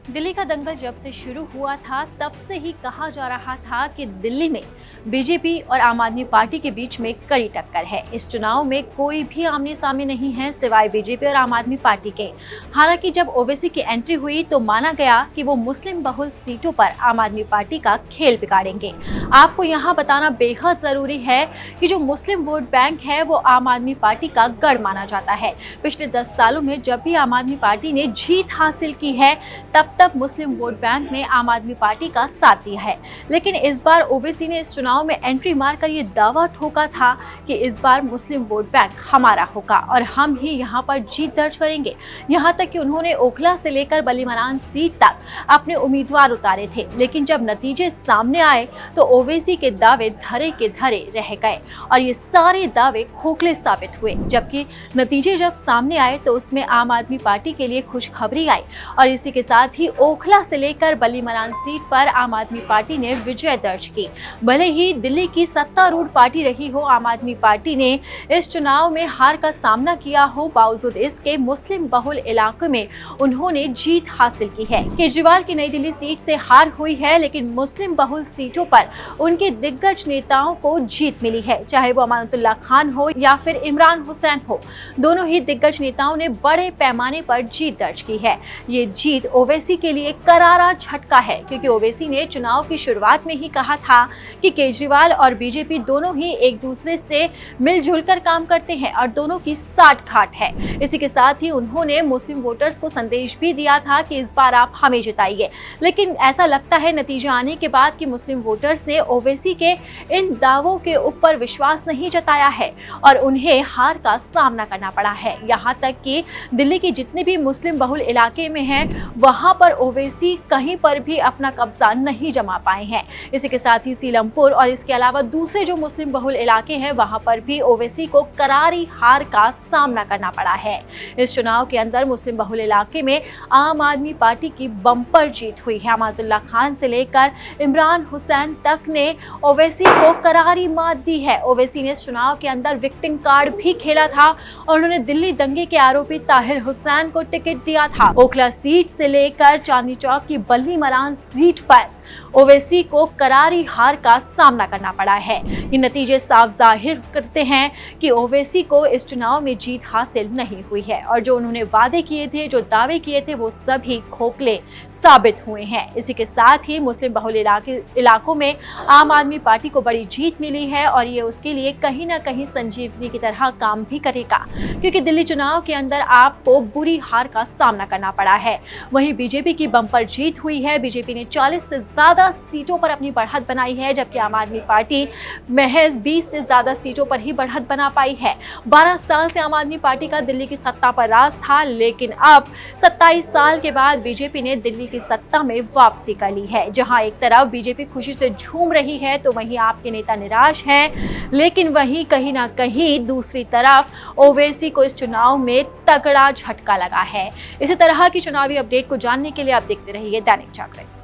दिल्ली का दंगल जब से शुरू हुआ था तब से ही कहा जा रहा था कि दिल्ली में बीजेपी और आम आदमी पार्टी के बीच में कड़ी टक्कर है। इस चुनाव में कोई भी आमने सामने नहीं है सिवाय बीजेपी और आम आदमी पार्टी के। हालांकि जब ओवैसी की एंट्री हुई तो माना गया कि वो मुस्लिम बहुल सीटों पर आम आदमी पार्टी का खेल बिगाड़ेंगे। आपको यहाँ बताना बेहद जरूरी है कि जो मुस्लिम वोट बैंक है वो आम आदमी पार्टी का गढ़ माना जाता है। पिछले 10 सालों में जब भी आम आदमी पार्टी ने जीत हासिल की है तब मुस्लिम वोट बैंक ने आम आदमी पार्टी का साथ दिया है। लेकिन इस बार ओवैसी ने इस चुनाव में एंट्री मारकर ये दावा ठोका था कि इस बार मुस्लिम वोट बैंक हमारा होगा और हम ही यहाँ पर जीत दर्ज करेंगे। यहाँ तक कि उन्होंने ओखला से लेकर बलीमरान सीट तक अपने उम्मीदवार उतारे थे। लेकिन जब नतीजे सामने आए तो ओवैसी के दावे धरे के धरे रह गए और ये सारे दावे खोखले साबित हुए। जबकि नतीजे जब सामने आए तो उसमें आम आदमी पार्टी के लिए खुशखबरी आई और इसी के साथ ही ओखला से लेकर बलीमरान सीट पर आम आदमी पार्टी ने विजय दर्ज की। भले ही दिल्ली की सत्तारूढ़ पार्टी रही हो, आम आदमी पार्टी ने इस चुनाव में हार का सामना किया हो, बावजूद इसके मुस्लिम बहुल इलाकों में उन्होंने जीत हासिल की है। केजरीवाल की नई दिल्ली सीट से हार हुई है, लेकिन मुस्लिम बहुल सीटों पर उनके दिग्गज नेताओं को जीत मिली है। चाहे वो अमानतुल्लाह खान हो या फिर इमरान हुसैन हो, दोनों ही दिग्गज नेताओं ने बड़े पैमाने पर जीत दर्ज की है। ये जीत ओवैसी के लिए करारा झटका है, क्योंकि ओवैसी ने चुनाव की शुरुआत में ही कहा था कि केजरीवाल और बीजेपी दोनों ही एक दूसरे से मिलजुल कर काम करते हैं और दोनों की साठ-गांठ है। इसी के साथ ही उन्होंने मुस्लिम वोटर्स को संदेश भी दिया था कि इस बार आप हमें जिताइए। लेकिन ऐसा लगता है नतीजा आने के बाद कि मुस्लिम वोटर्स ने ओवैसी के इन दावों के ऊपर विश्वास नहीं जताया है और उन्हें हार का सामना करना पड़ा है। यहाँ तक कि दिल्ली के जितने भी मुस्लिम बहुल इलाके में हैं वहां पर ओवैसी कहीं पर भी अपना कब्जा नहीं जमा पाए हैं। इसी के साथ ही सीलमपुर और इसके अलावा दूसरे जो मुस्लिम बहुल इलाके हैं वहां पर भी ओवैसी को करारी हार का सामना करना पड़ा है। इस चुनाव के अंदर मुस्लिम बहुल इलाके में आम आदमी पार्टी की बम्पर जीत हुई है। अमानतुल्लाह खान से लेकर इमरान हुसैन तक ने ओवैसी को करारी मात दी है। ओवैसी ने इस चुनाव के अंदर विक्टिम कार्ड भी खेला था और उन्होंने दिल्ली दंगे के आरोपी ताहिर हुसैन को टिकट दिया था। ओखला सीट से लेकर चांदनी चौक की बलीमरान सीट पर ओवैसी को करारी हार का सामना करना पड़ा है। ये नतीजे साफ जाहिर करते हैं कि ओवैसी को इस चुनाव में जीत हासिल नहीं हुई है और जो उन्होंने वादे किए थे, जो दावे किए थे, वो सभी खोखले साबित हुए हैं। इसी के साथ ही मुस्लिम बहुल इलाकों में आम आदमी पार्टी को बड़ी जीत मिली है और ये उसके लिए कहीं ना कहीं संजीवनी की तरह काम भी करेगा, क्योंकि दिल्ली चुनाव के अंदर आपको बुरी हार का सामना करना पड़ा है। वहीं बीजेपी की बम्पर जीत हुई है। बीजेपी ने 40 से ज्यादा सीटों पर अपनी बढ़त बनाई है, जबकि आम आदमी पार्टी महज 20 से ज्यादा सीटों पर ही बढ़त बना पाई है। 12 साल से आम आदमी पार्टी का दिल्ली की सत्ता पर राज था, लेकिन अब 27 साल के बाद बीजेपी ने दिल्ली की सत्ता में वापसी कर ली है। जहां एक तरफ बीजेपी खुशी से झूम रही है तो वहीं आपके नेता निराश हैं, लेकिन वहीं कहीं ना कहीं दूसरी तरफ ओवैसी को इस चुनाव में तगड़ा झटका लगा है। इसी तरह की चुनावी अपडेट को जानने के लिए आप देखते रहिए दैनिक जागरण।